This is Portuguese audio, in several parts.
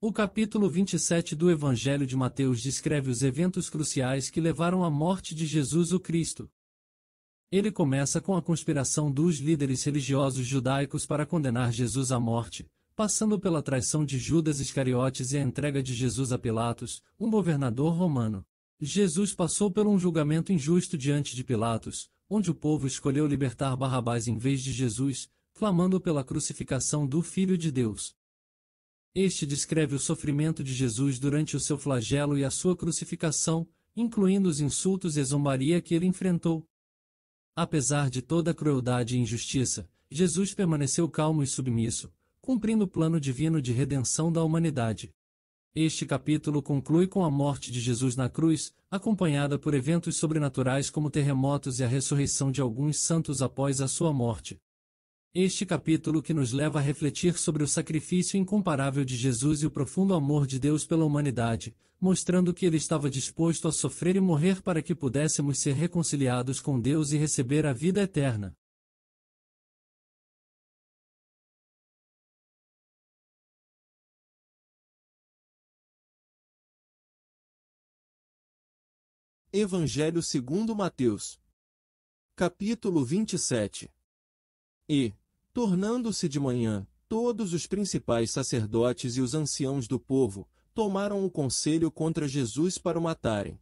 O capítulo 27 do Evangelho de Mateus descreve os eventos cruciais que levaram à morte de Jesus o Cristo. Ele começa com a conspiração dos líderes religiosos judaicos para condenar Jesus à morte, passando pela traição de Judas Iscariotes e a entrega de Jesus a Pilatos, um governador romano. Jesus passou por um julgamento injusto diante de Pilatos, onde o povo escolheu libertar Barrabás em vez de Jesus, clamando pela crucificação do Filho de Deus. Este descreve o sofrimento de Jesus durante o seu flagelo e a sua crucificação, incluindo os insultos e zombaria que ele enfrentou. Apesar de toda a crueldade e injustiça, Jesus permaneceu calmo e submisso, cumprindo o plano divino de redenção da humanidade. Este capítulo conclui com a morte de Jesus na cruz, acompanhada por eventos sobrenaturais como terremotos e a ressurreição de alguns santos após a sua morte. Este capítulo que nos leva a refletir sobre o sacrifício incomparável de Jesus e o profundo amor de Deus pela humanidade, mostrando que ele estava disposto a sofrer e morrer para que pudéssemos ser reconciliados com Deus e receber a vida eterna. Evangelho segundo Mateus. Capítulo 27. E, tornando-se de manhã, todos os principais sacerdotes e os anciãos do povo tomaram o conselho contra Jesus para o matarem.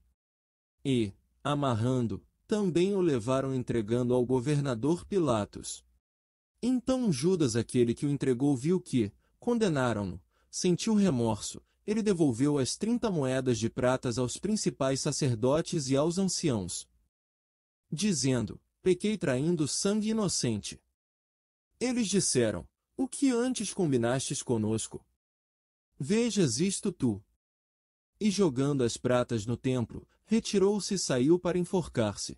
E, amarrando, também o levaram entregando ao governador Pilatos. Então Judas, aquele que o entregou, viu que, condenaram-no, sentiu remorso, ele devolveu as 30 moedas de prata aos principais sacerdotes e aos anciãos, dizendo: pequei traindo sangue inocente. Eles disseram: o que antes combinastes conosco? Vejas isto tu. E jogando as pratas no templo, retirou-se e saiu para enforcar-se.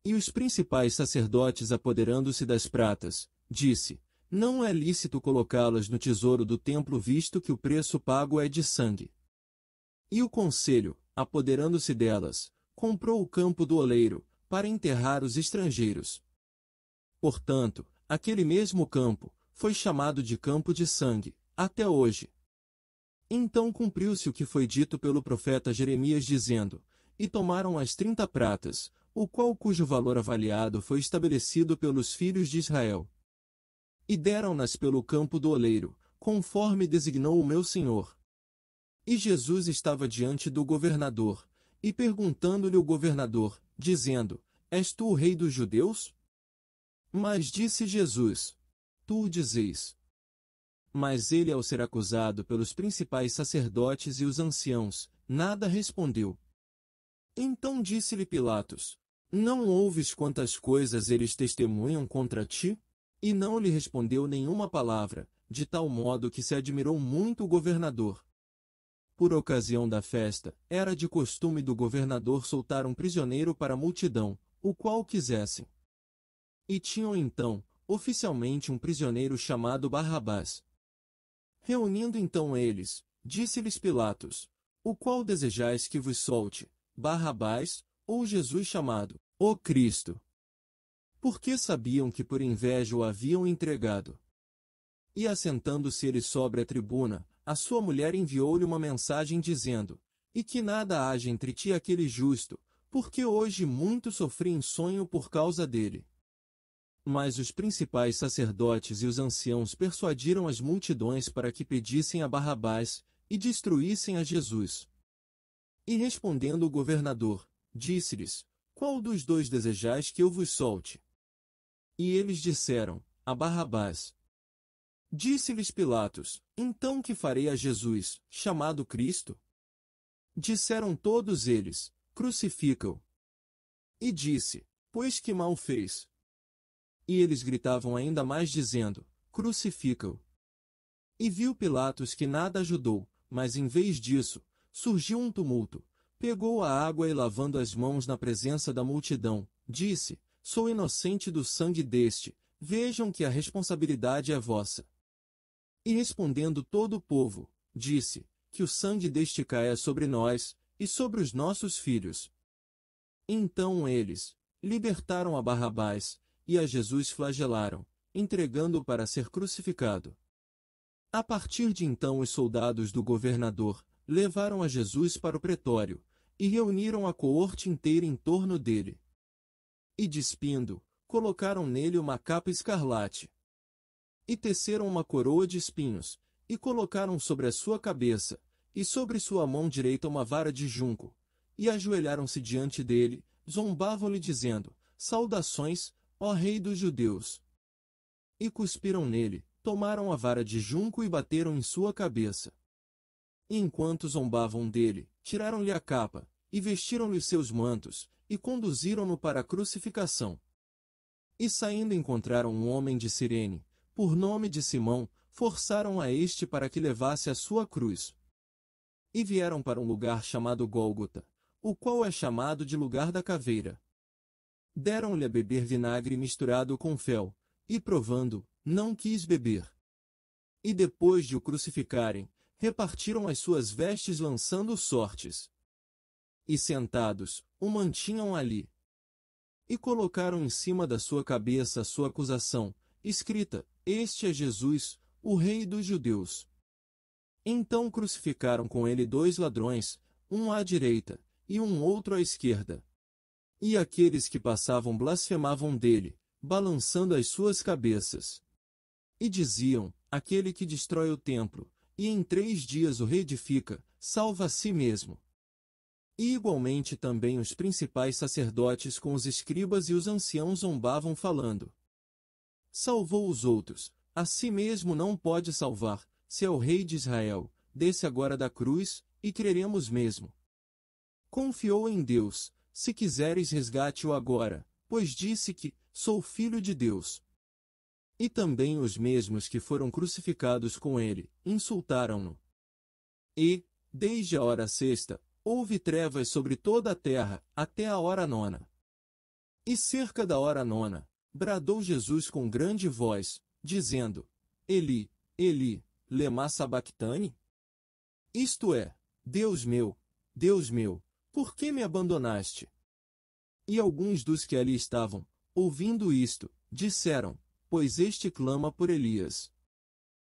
E os principais sacerdotes, apoderando-se das pratas, disse: não é lícito colocá-las no tesouro do templo, visto que o preço pago é de sangue. E o conselho, apoderando-se delas, comprou o campo do oleiro, para enterrar os estrangeiros. Portanto, aquele mesmo campo foi chamado de campo de sangue, até hoje. Então cumpriu-se o que foi dito pelo profeta Jeremias, dizendo: e tomaram as 30 pratas, cujo valor avaliado foi estabelecido pelos filhos de Israel. E deram-nas pelo campo do oleiro, conforme designou o meu Senhor. E Jesus estava diante do governador, e perguntando-lhe o governador, dizendo: és tu o rei dos judeus? Mas disse Jesus: tu o dizeis. Mas ele, ao ser acusado pelos principais sacerdotes e os anciãos, nada respondeu. Então disse-lhe Pilatos: não ouves quantas coisas eles testemunham contra ti? E não lhe respondeu nenhuma palavra, de tal modo que se admirou muito o governador. Por ocasião da festa, era de costume do governador soltar um prisioneiro para a multidão, o qual quisessem. E tinham então, oficialmente, um prisioneiro chamado Barrabás. Reunindo então eles, disse-lhes Pilatos: o qual desejais que vos solte, Barrabás, ou Jesus chamado o Cristo? Porque sabiam que por inveja o haviam entregado. E assentando-se ele sobre a tribuna, a sua mulher enviou-lhe uma mensagem dizendo: e que nada haja entre ti e aquele justo, porque hoje muito sofri em sonho por causa dele. Mas os principais sacerdotes e os anciãos persuadiram as multidões para que pedissem a Barrabás, e destruíssem a Jesus. E respondendo o governador, disse-lhes: qual dos dois desejais que eu vos solte? E eles disseram: a Barrabás. Disse-lhes Pilatos: então que farei a Jesus, chamado Cristo? Disseram todos eles: crucifica-o. E disse: pois que mal fez? E eles gritavam ainda mais dizendo: crucifica-o. E viu Pilatos que nada ajudou, mas em vez disso, surgiu um tumulto. Pegou a água e, lavando as mãos na presença da multidão, disse: sou inocente do sangue deste, vejam que a responsabilidade é vossa. E respondendo todo o povo, disse: que o sangue deste caia sobre nós, e sobre os nossos filhos. Então eles libertaram a Barrabás, e a Jesus flagelaram, entregando-o para ser crucificado. A partir de então os soldados do governador levaram a Jesus para o pretório, e reuniram a coorte inteira em torno dele. E despindo, colocaram nele uma capa escarlate. E teceram uma coroa de espinhos, e colocaram sobre a sua cabeça, e sobre sua mão direita uma vara de junco, e ajoelharam-se diante dele, zombavam-lhe dizendo, Saudações, ó Rei dos Judeus! E cuspiram nele, tomaram a vara de junco e bateram em sua cabeça. E enquanto zombavam dele, tiraram-lhe a capa, e vestiram-lhe seus mantos, e conduziram-no para a crucificação. E saindo encontraram um homem de Cirene, por nome de Simão, forçaram a este para que levasse a sua cruz. E vieram para um lugar chamado Gólgota, o qual é chamado de lugar da caveira. Deram-lhe a beber vinagre misturado com fel, e provando, não quis beber. E depois de o crucificarem, repartiram as suas vestes lançando sortes. E sentados, o mantinham ali. E colocaram em cima da sua cabeça a sua acusação, escrita, Este é Jesus, o Rei dos Judeus. Então crucificaram com ele 2 ladrões, um à direita, e um outro à esquerda. E aqueles que passavam blasfemavam dele, balançando as suas cabeças. E diziam, aquele que destrói o templo, e em 3 dias o reedifica, salva a si mesmo. E igualmente também os principais sacerdotes com os escribas e os anciãos zombavam falando. Salvou os outros, a si mesmo não pode salvar, se é o Rei de Israel, desce agora da cruz, e creremos mesmo. Confiou em Deus, se quiseres resgate-o agora, pois disse que, sou filho de Deus. E também os mesmos que foram crucificados com ele, insultaram-no. E, desde a hora sexta, houve trevas sobre toda a terra, até a hora 9. E cerca da hora 9, bradou Jesus com grande voz, dizendo, Eli, Eli, lema sabactani? Isto é, Deus meu, por que me abandonaste? E alguns dos que ali estavam, ouvindo isto, disseram, pois este clama por Elias.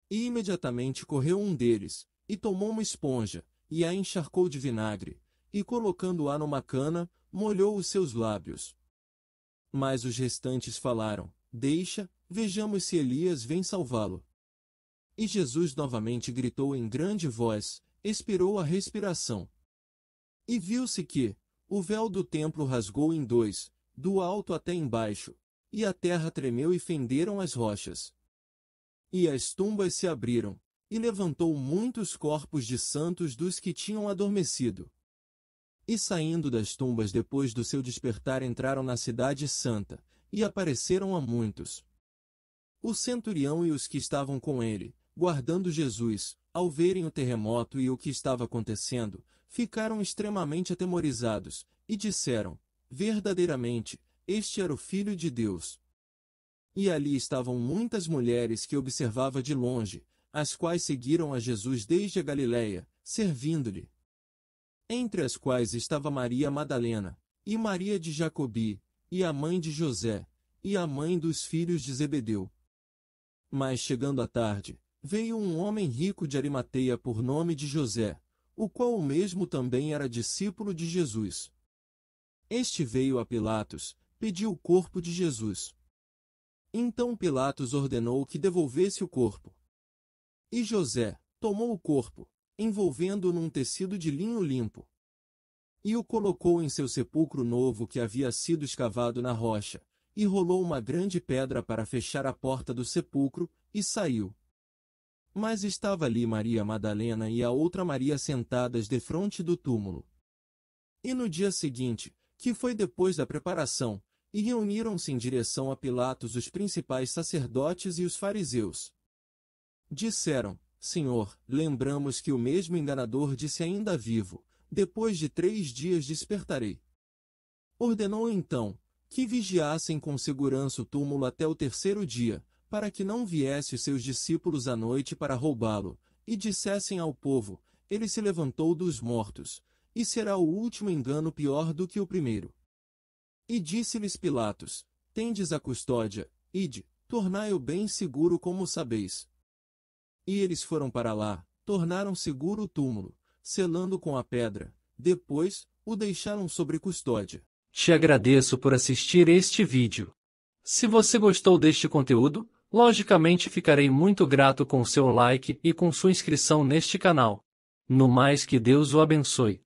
E imediatamente correu um deles, e tomou uma esponja, e a encharcou de vinagre, e colocando-a numa cana, molhou os seus lábios. Mas os restantes falaram, deixa, vejamos se Elias vem salvá-lo. E Jesus novamente gritou em grande voz, expirou a respiração. E viu-se que, o véu do templo rasgou em 2, do alto até embaixo, e a terra tremeu e fenderam as rochas. E as tumbas se abriram, e levantou muitos corpos de santos dos que tinham adormecido. E saindo das tumbas depois do seu despertar entraram na cidade santa, e apareceram a muitos. O centurião e os que estavam com ele, guardando Jesus, ao verem o terremoto e o que estava acontecendo, ficaram extremamente atemorizados, e disseram, verdadeiramente, este era o Filho de Deus. E ali estavam muitas mulheres que observava de longe, as quais seguiram a Jesus desde a Galiléia, servindo-lhe. Entre as quais estava Maria Madalena, e Maria de Jacobi, e a mãe de José, e a mãe dos filhos de Zebedeu. Mas chegando à tarde, veio um homem rico de Arimateia por nome de José, o qual o mesmo também era discípulo de Jesus. Este veio a Pilatos, pediu o corpo de Jesus. Então Pilatos ordenou que devolvesse o corpo. E José tomou o corpo, envolvendo-o num tecido de linho limpo. E o colocou em seu sepulcro novo que havia sido escavado na rocha, e rolou uma grande pedra para fechar a porta do sepulcro, e saiu. Mas estava ali Maria Madalena e a outra Maria sentadas defronte do túmulo. E no dia seguinte, que foi depois da preparação, e reuniram-se em direção a Pilatos os principais sacerdotes e os fariseus. Disseram, Senhor, lembramos que o mesmo enganador disse ainda vivo, depois de 3 dias despertarei. Ordenou então, que vigiassem com segurança o túmulo até o 3º dia, para que não viesse os seus discípulos à noite para roubá-lo, e dissessem ao povo, ele se levantou dos mortos, e será o último engano pior do que o primeiro. E disse-lhes Pilatos, tendes a custódia, ide, tornai-o bem seguro como sabeis. E eles foram para lá, tornaram seguro o túmulo, selando com a pedra. Depois, o deixaram sob custódia. Te agradeço por assistir este vídeo. Se você gostou deste conteúdo, logicamente ficarei muito grato com seu like e com sua inscrição neste canal. No mais, que Deus o abençoe.